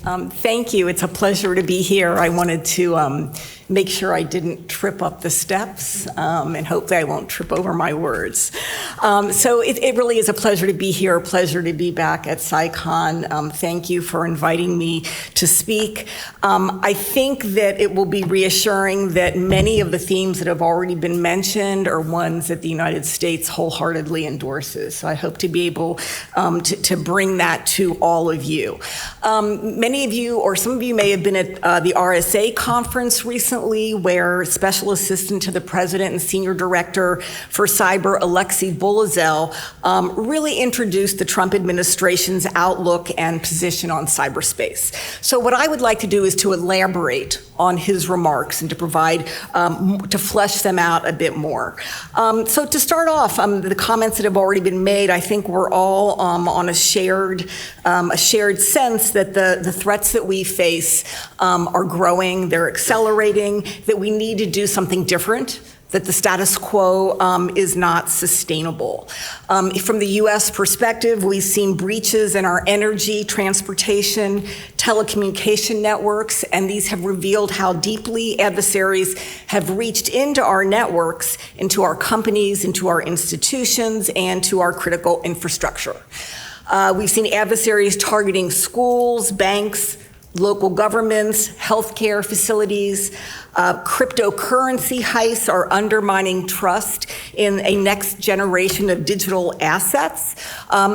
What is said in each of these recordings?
Thank you. It's a pleasure to be here. I wanted to make sure I didn't trip up the steps, and hopefully I won't trip over my words. So it really is a pleasure to be here, a pleasure to be back at CyCon. Thank you for inviting me to speak. I think that it will be reassuring that many of the themes that have already been mentioned are ones that the United States wholeheartedly endorses. So I hope to be able to bring that to all of you. Many of you, or some of you may have been at the RSA conference recently, where Special Assistant to the President and Senior Director for Cyber, Alexei Bolizel, really introduced the Trump administration's outlook and position on cyberspace. So what I would like to do is to elaborate on his remarks and to provide, to flesh them out a bit more. So to start off, the comments that have already been made, I think we're all on a shared sense that the threats that we face are growing, they're accelerating, that we need to do something different, that the status quo is not sustainable. From the US perspective, we've seen breaches in our energy, transportation, telecommunication networks, and these have revealed how deeply adversaries have reached into our networks, into our companies, into our institutions, and to our critical infrastructure. We've seen adversaries targeting schools, banks, local governments, healthcare facilities. Cryptocurrency heists are undermining trust in a next generation of digital assets.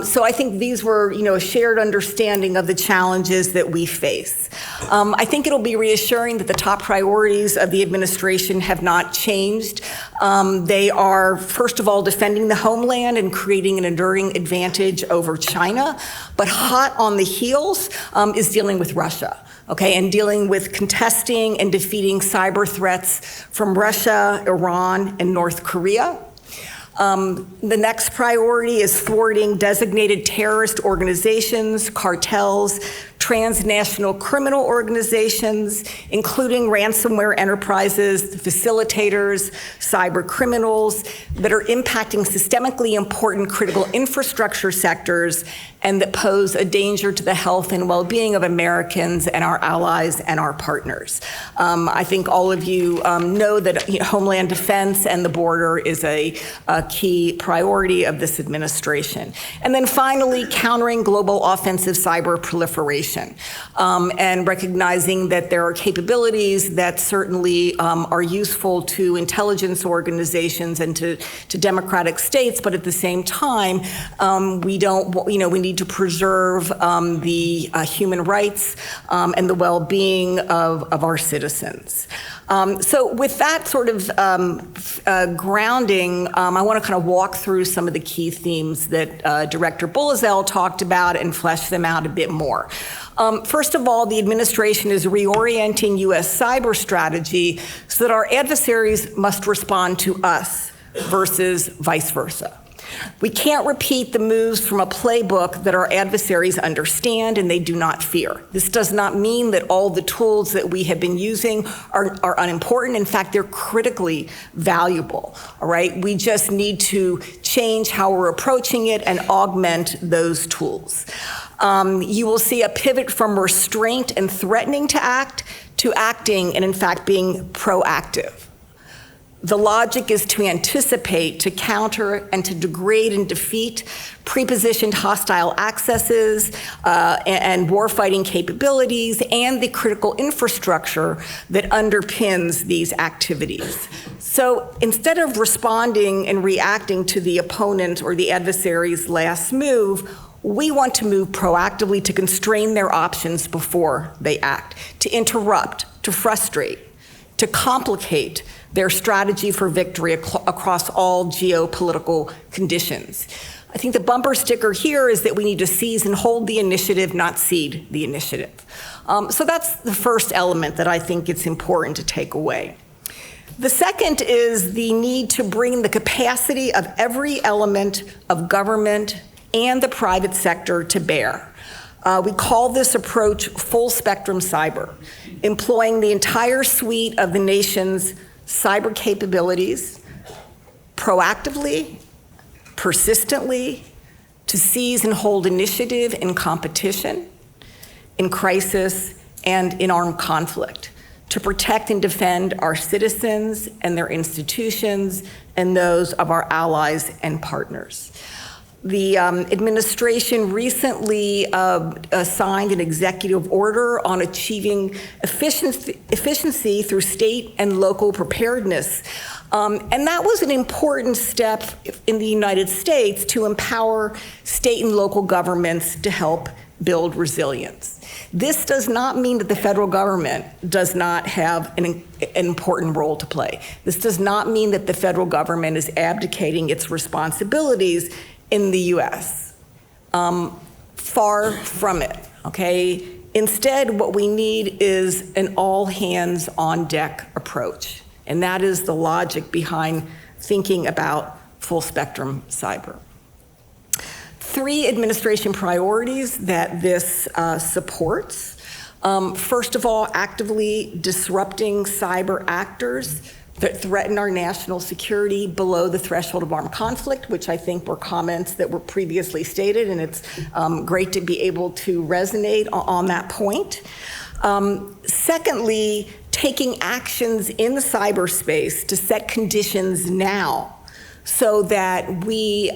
So I think these were, a shared understanding of the challenges that we face. I think it'll be reassuring that the top priorities of the administration have not changed. They are, first of all, defending the homeland and creating an enduring advantage over China, but hot on the heels is dealing with Russia. Okay, and dealing with contesting and defeating cyber threats from Russia, Iran, and North Korea. The next priority is thwarting designated terrorist organizations, cartels, transnational criminal organizations, including ransomware enterprises, facilitators, cyber criminals that are impacting systemically important critical infrastructure sectors and that pose a danger to the health and well-being of Americans and our allies and our partners. I think all of you know that Homeland Defense and the border is a key priority of this administration. And then finally, countering global offensive cyber proliferation. And recognizing that there are capabilities that certainly are useful to intelligence organizations and to democratic states, but at the same time, we need to preserve the human rights and the well-being of our citizens. So with that sort of grounding, I want to kind of walk through some of the key themes that Director Bolizel talked about and flesh them out a bit more. First of all, the administration is reorienting U.S. cyber strategy so that our adversaries must respond to us versus vice versa. We can't repeat the moves from a playbook that our adversaries understand and they do not fear. This does not mean that all the tools that we have been using are unimportant. In fact, they're critically valuable, all right? We just need to change how we're approaching it and augment those tools. You will see a pivot from restraint and threatening to act to acting and, in fact, being proactive. The logic is to anticipate, to counter, and to degrade and defeat prepositioned hostile accesses and warfighting capabilities and the critical infrastructure that underpins these activities. So instead of responding and reacting to the opponent or the adversary's last move, we want to move proactively to constrain their options before they act, to interrupt, to frustrate, to complicate their strategy for victory across all geopolitical conditions. I think the bumper sticker here is that we need to seize and hold the initiative, not cede the initiative. So that's the first element that I think it's important to take away. The second is the need to bring the capacity of every element of government and the private sector to bear. We call this approach full spectrum cyber, employing the entire suite of the nation's cyber capabilities proactively, persistently, to seize and hold initiative in competition, in crisis, and in armed conflict, to protect and defend our citizens and their institutions and those of our allies and partners. The administration recently signed an executive order on achieving efficiency through state and local preparedness. And that was an important step in the United States to empower state and local governments to help build resilience. This does not mean that the federal government does not have an important role to play. This does not mean that the federal government is abdicating its responsibilities in the U.S. Far from it, okay? Instead, what we need is an all-hands-on-deck approach, and that is the logic behind thinking about full-spectrum cyber. 3 administration priorities that this supports. First of all, actively disrupting cyber actors that threaten our national security below the threshold of armed conflict, which I think were comments that were previously stated, and it's great to be able to resonate on that point. Secondly, taking actions in the cyberspace to set conditions now so that we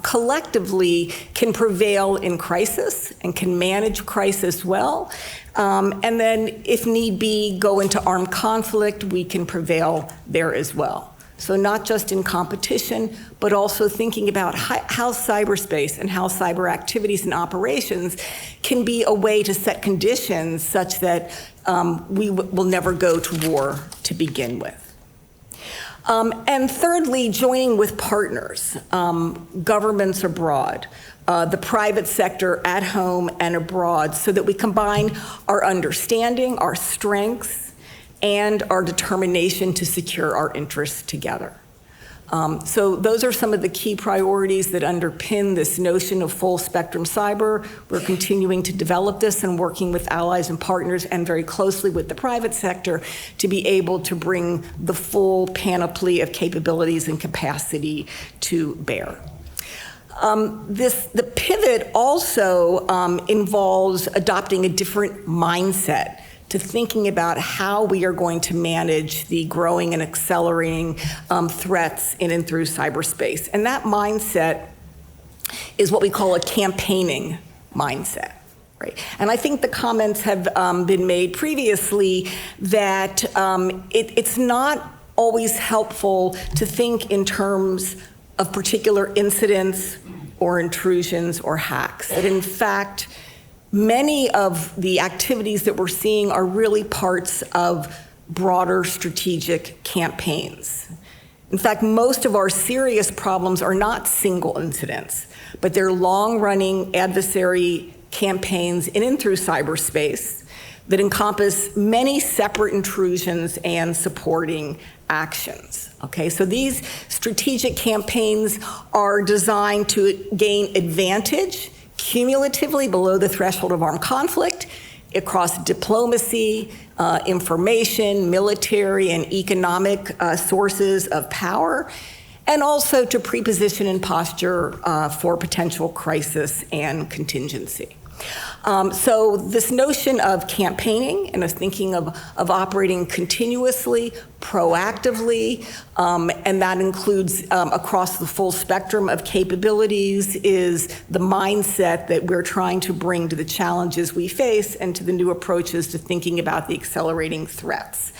collectively can prevail in crisis and can manage crisis well. And then, if need be, go into armed conflict, we can prevail there as well. So not just in competition, but also thinking about how cyberspace and how cyber activities and operations can be a way to set conditions such that we will never go to war to begin with. And thirdly, joining with partners, governments abroad, the private sector at home and abroad, so that we combine our understanding, our strengths, and our determination to secure our interests together. So those are some of the key priorities that underpin this notion of full spectrum cyber. We're continuing to develop this and working with allies and partners and very closely with the private sector to be able to bring the full panoply of capabilities and capacity to bear. The pivot also involves adopting a different mindset to thinking about how we are going to manage the growing and accelerating threats in and through cyberspace. And that mindset is what we call a campaigning mindset, right? And I think the comments have been made previously that it's not always helpful to think in terms of particular incidents or intrusions or hacks. That in fact, many of the activities that we're seeing are really parts of broader strategic campaigns. In fact, most of our serious problems are not single incidents, but they're long-running adversary campaigns in and through cyberspace that encompass many separate intrusions and supporting actions. Okay, so these strategic campaigns are designed to gain advantage cumulatively below the threshold of armed conflict across diplomacy, information, military, and economic sources of power, and also to preposition and posture for potential crisis and contingency. So this notion of campaigning and of thinking of operating continuously, proactively, and that includes across the full spectrum of capabilities, is the mindset that we're trying to bring to the challenges we face and to the new approaches to thinking about the accelerating threats.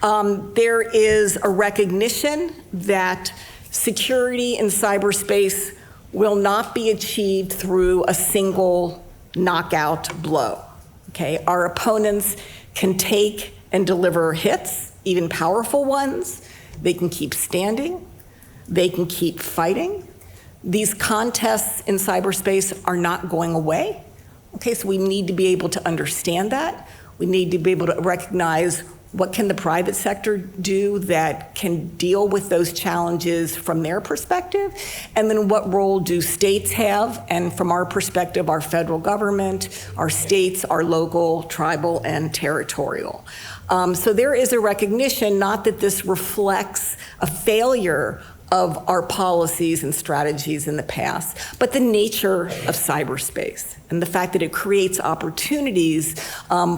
There is a recognition that security in cyberspace will not be achieved through a single knockout blow. Okay, our opponents can take and deliver hits, even powerful ones. They can keep standing. They can keep fighting. These contests in cyberspace are not going away. Okay, so we need to be able to understand that. We need to be able to recognize what can the private sector do that can deal with those challenges from their perspective? And then what role do states have? And from our perspective, our federal government, our states, our local, tribal, and territorial. So there is a recognition, not that this reflects a failure of our policies and strategies in the past, but the nature of cyberspace and the fact that it creates opportunities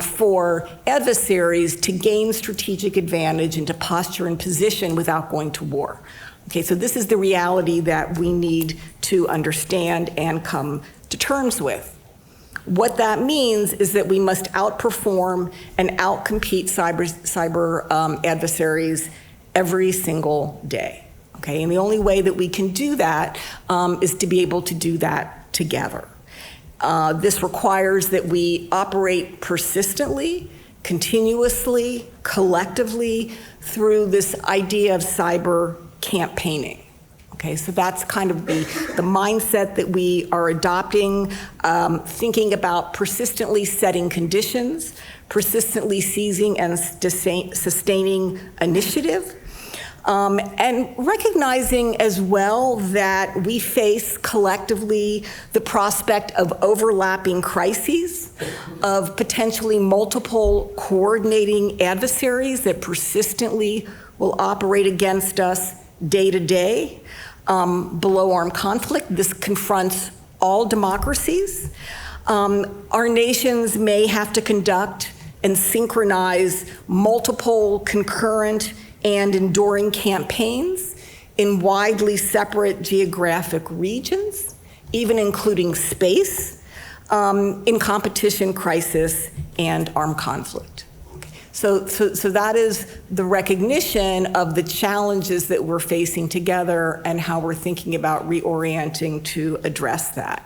for adversaries to gain strategic advantage and to posture and position without going to war. Okay, so this is the reality that we need to understand and come to terms with. What that means is that we must outperform and outcompete cyber adversaries every single day. Okay, and the only way that we can do that is to be able to do that together. This requires that we operate persistently, continuously, collectively through this idea of cyber campaigning. Okay, so that's kind of the mindset that we are adopting, thinking about persistently setting conditions, persistently seizing and sustaining initiative, and recognizing as well that we face collectively the prospect of overlapping crises, of potentially multiple coordinating adversaries that persistently will operate against us day to day. Below armed conflict, this confronts all democracies. Our nations may have to conduct and synchronize multiple concurrent and enduring campaigns in widely separate geographic regions, even including space, in competition, crisis, and armed conflict. So that is the recognition of the challenges that we're facing together and how we're thinking about reorienting to address that.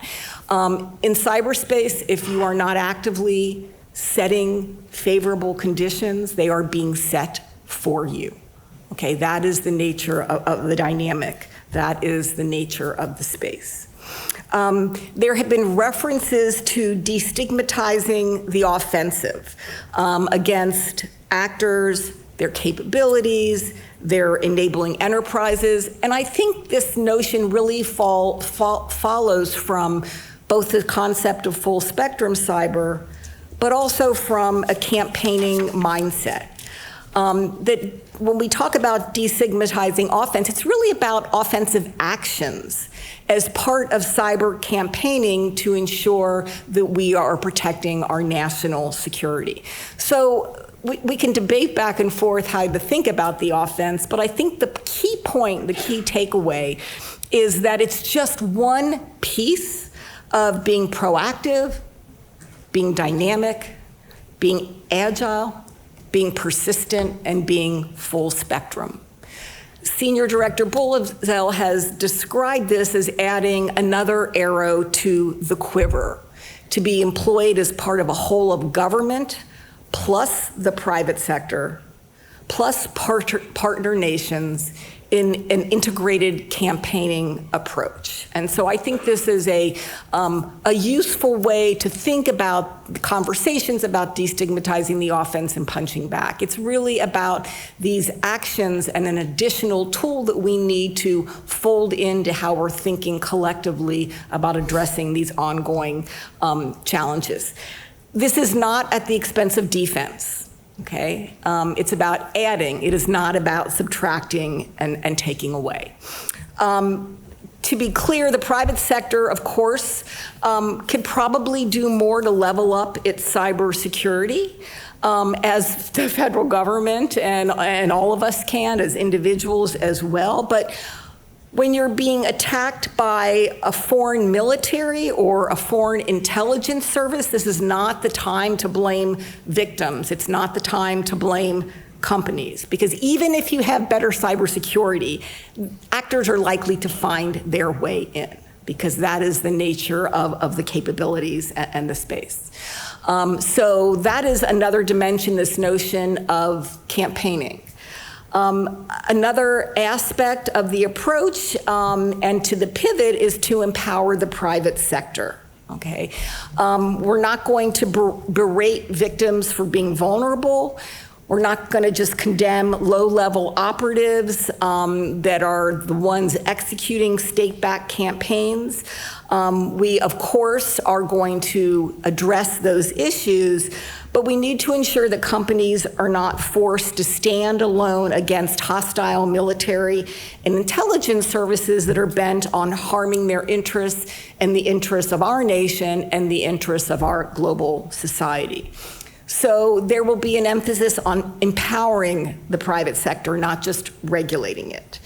In cyberspace, if you are not actively setting favorable conditions, they are being set for you. Okay, that is the nature of the dynamic. That is the nature of the space. There have been references to destigmatizing the offensive against actors, their capabilities, their enabling enterprises, and I think this notion really follows from both the concept of full spectrum cyber, but also from a campaigning mindset. That when we talk about destigmatizing offense, it's really about offensive actions as part of cyber campaigning to ensure that we are protecting our national security. So we can debate back and forth how to think about the offense, but I think the key point, the key takeaway is that it's just one piece of being proactive, being dynamic, being agile, being persistent, and being full spectrum. Senior Director Bullsell has described this as adding another arrow to the quiver, to be employed as part of a whole of government, plus the private sector, plus partner nations in an integrated campaigning approach. And so I think this is a useful way to think about the conversations about destigmatizing the offense and punching back. It's really about these actions and an additional tool that we need to fold into how we're thinking collectively about addressing these ongoing challenges. This is not at the expense of defense. Okay, it's about adding. It is not about subtracting and taking away. To be clear, the private sector, of course, can probably do more to level up its cybersecurity, as the federal government and all of us can, as individuals as well. But when you're being attacked by a foreign military or a foreign intelligence service, this is not the time to blame victims. It's not the time to blame companies, because even if you have better cybersecurity, actors are likely to find their way in, because that is the nature of the capabilities and the space. So that is another dimension, this notion of campaigning. Another aspect of the approach and to the pivot is to empower the private sector. Okay, we're not going to berate victims for being vulnerable. We're not going to just condemn low-level operatives that are the ones executing state-backed campaigns. We, of course, are going to address those issues, but we need to ensure that companies are not forced to stand alone against hostile military and intelligence services that are bent on harming their interests and the interests of our nation and the interests of our global society. So there will be an emphasis on empowering the private sector, not just regulating it.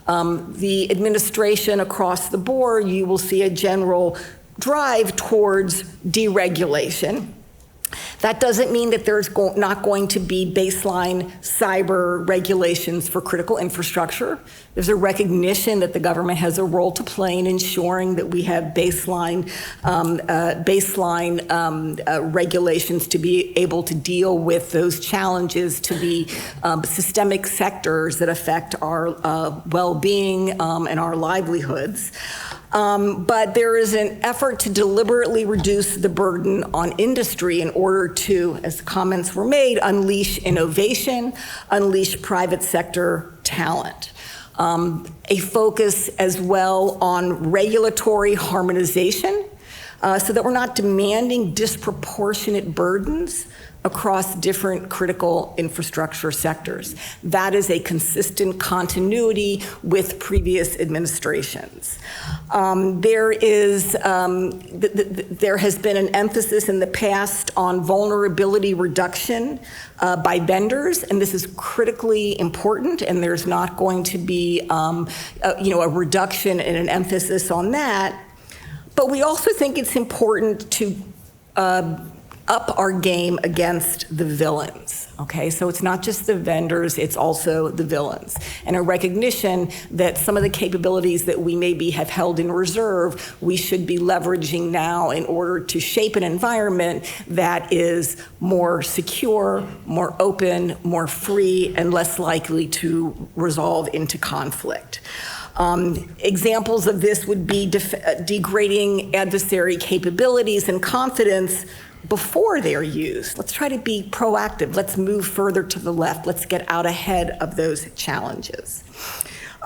The administration across the board, you will see a general drive towards deregulation. That doesn't mean that there's not going to be baseline cyber regulations for critical infrastructure. There's a recognition that the government has a role to play in ensuring that we have baseline regulations to be able to deal with those challenges to the systemic sectors that affect our well-being and our livelihoods. But there is an effort to deliberately reduce the burden on industry in order to, as comments were made, unleash innovation, unleash private sector talent. A focus as well on regulatory harmonization so that we're not demanding disproportionate burdens across different critical infrastructure sectors. That is a consistent continuity with previous administrations. There has been an emphasis in the past on vulnerability reduction by vendors, and this is critically important, and there's not going to be a reduction and an emphasis on that. But we also think it's important to up our game against the villains, okay? So it's not just the vendors, it's also the villains. And a recognition that some of the capabilities that we maybe have held in reserve, we should be leveraging now in order to shape an environment that is more secure, more open, more free, and less likely to resolve into conflict. Examples of this would be degrading adversary capabilities and confidence before they're used. Let's try to be proactive. Let's move further to the left. Let's get out ahead of those challenges.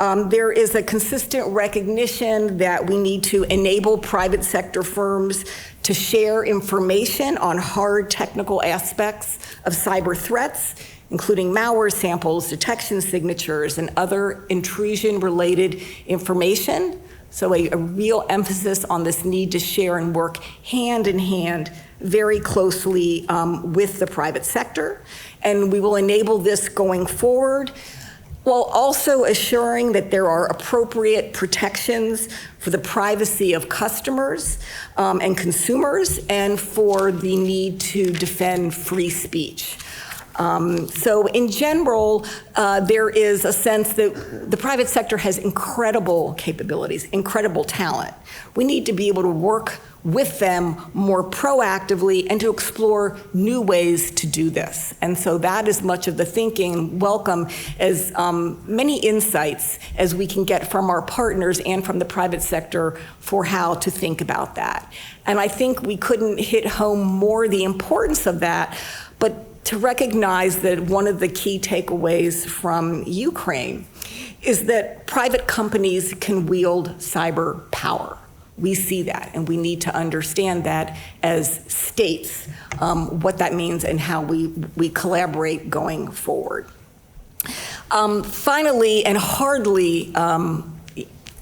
There is a consistent recognition that we need to enable private sector firms to share information on hard technical aspects of cyber threats, including malware samples, detection signatures, and other intrusion-related information. So a real emphasis on this need to share and work hand in hand very closely with the private sector. And we will enable this going forward, while also assuring that there are appropriate protections for the privacy of customers and consumers, and for the need to defend free speech. So in general, there is a sense that the private sector has incredible capabilities, incredible talent. We need to be able to work with them more proactively and to explore new ways to do this. And so that is much of the thinking. Welcome as many insights as we can get from our partners and from the private sector for how to think about that. And I think we couldn't hit home more the importance of that, but to recognize that one of the key takeaways from Ukraine is that private companies can wield cyber power. We see that, and we need to understand that as states, what that means and how we collaborate going forward. Finally, and hardly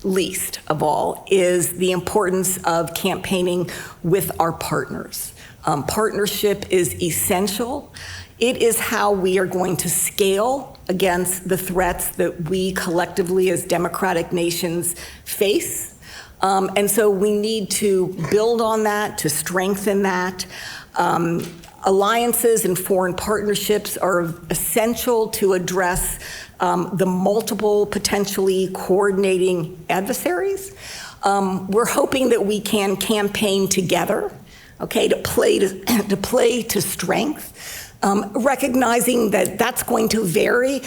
least of all, is the importance of campaigning with our partners. Partnership is essential. It is how we are going to scale against the threats that we collectively as democratic nations face. And so we need to build on that, to strengthen that. Alliances and foreign partnerships are essential to address the multiple potentially coordinating adversaries. We're hoping that we can campaign together, okay, to play to strength. Recognizing that that's going to vary.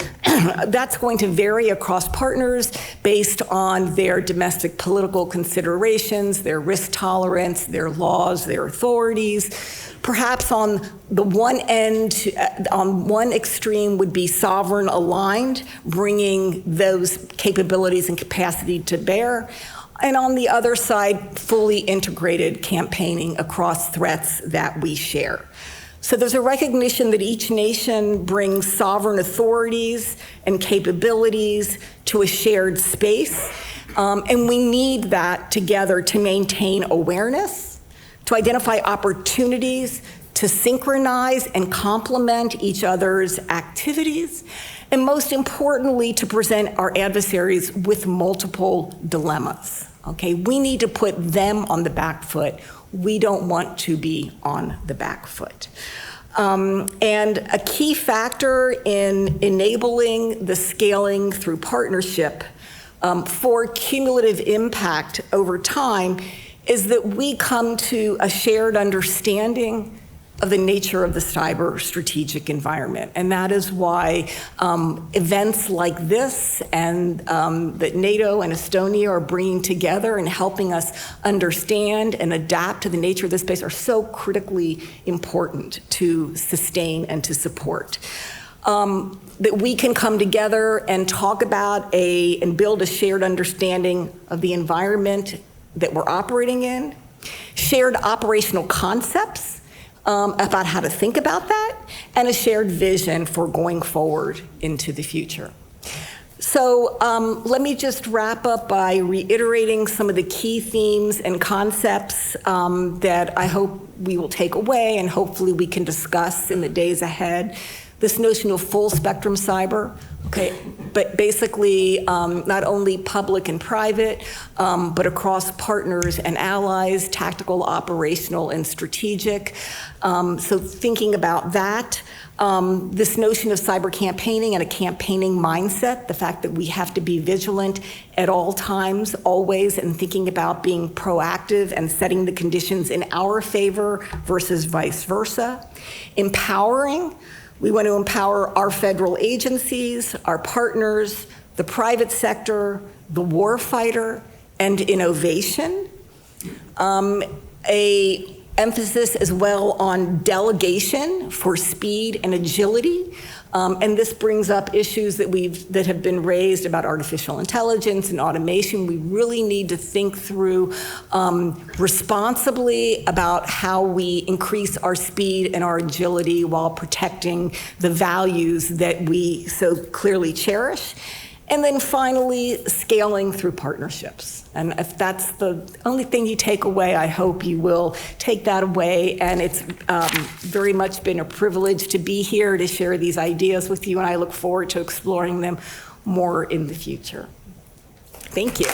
That's going to vary across partners based on their domestic political considerations, their risk tolerance, their laws, their authorities. Perhaps on the one end, on one extreme would be sovereign aligned, bringing those capabilities and capacity to bear. And on the other side, fully integrated campaigning across threats that we share. So there's a recognition that each nation brings sovereign authorities and capabilities to a shared space, and we need that together to maintain awareness, to identify opportunities, to synchronize and complement each other's activities, and most importantly, to present our adversaries with multiple dilemmas. Okay, we need to put them on the back foot. We don't want to be on the back foot. And a key factor in enabling the scaling through partnership for cumulative impact over time is that we come to a shared understanding of the nature of the cyber strategic environment. And that is why events like this and that NATO and Estonia are bringing together and helping us understand and adapt to the nature of this space are so critically important to sustain and to support. That we can come together and talk about and build a shared understanding of the environment that we're operating in, shared operational concepts about how to think about that, and a shared vision for going forward into the future. So let me just wrap up by reiterating some of the key themes and concepts that I hope we will take away and hopefully we can discuss in the days ahead. This notion of full spectrum cyber, okay, but basically not only public and private, but across partners and allies, tactical, operational, and strategic. So thinking about that, this notion of cyber campaigning and a campaigning mindset, the fact that we have to be vigilant at all times, always, and thinking about being proactive and setting the conditions in our favor versus vice versa. Empowering. We want to empower our federal agencies, our partners, the private sector, the warfighter, and innovation. A emphasis as well on delegation for speed and agility. And this brings up issues that have been raised about artificial intelligence and automation. We really need to think through responsibly about how we increase our speed and our agility while protecting the values that we so clearly cherish. And then finally, scaling through partnerships. And if that's the only thing you take away, I hope you will take that away. And it's very much been a privilege to be here to share these ideas with you, and I look forward to exploring them more in the future. Thank you.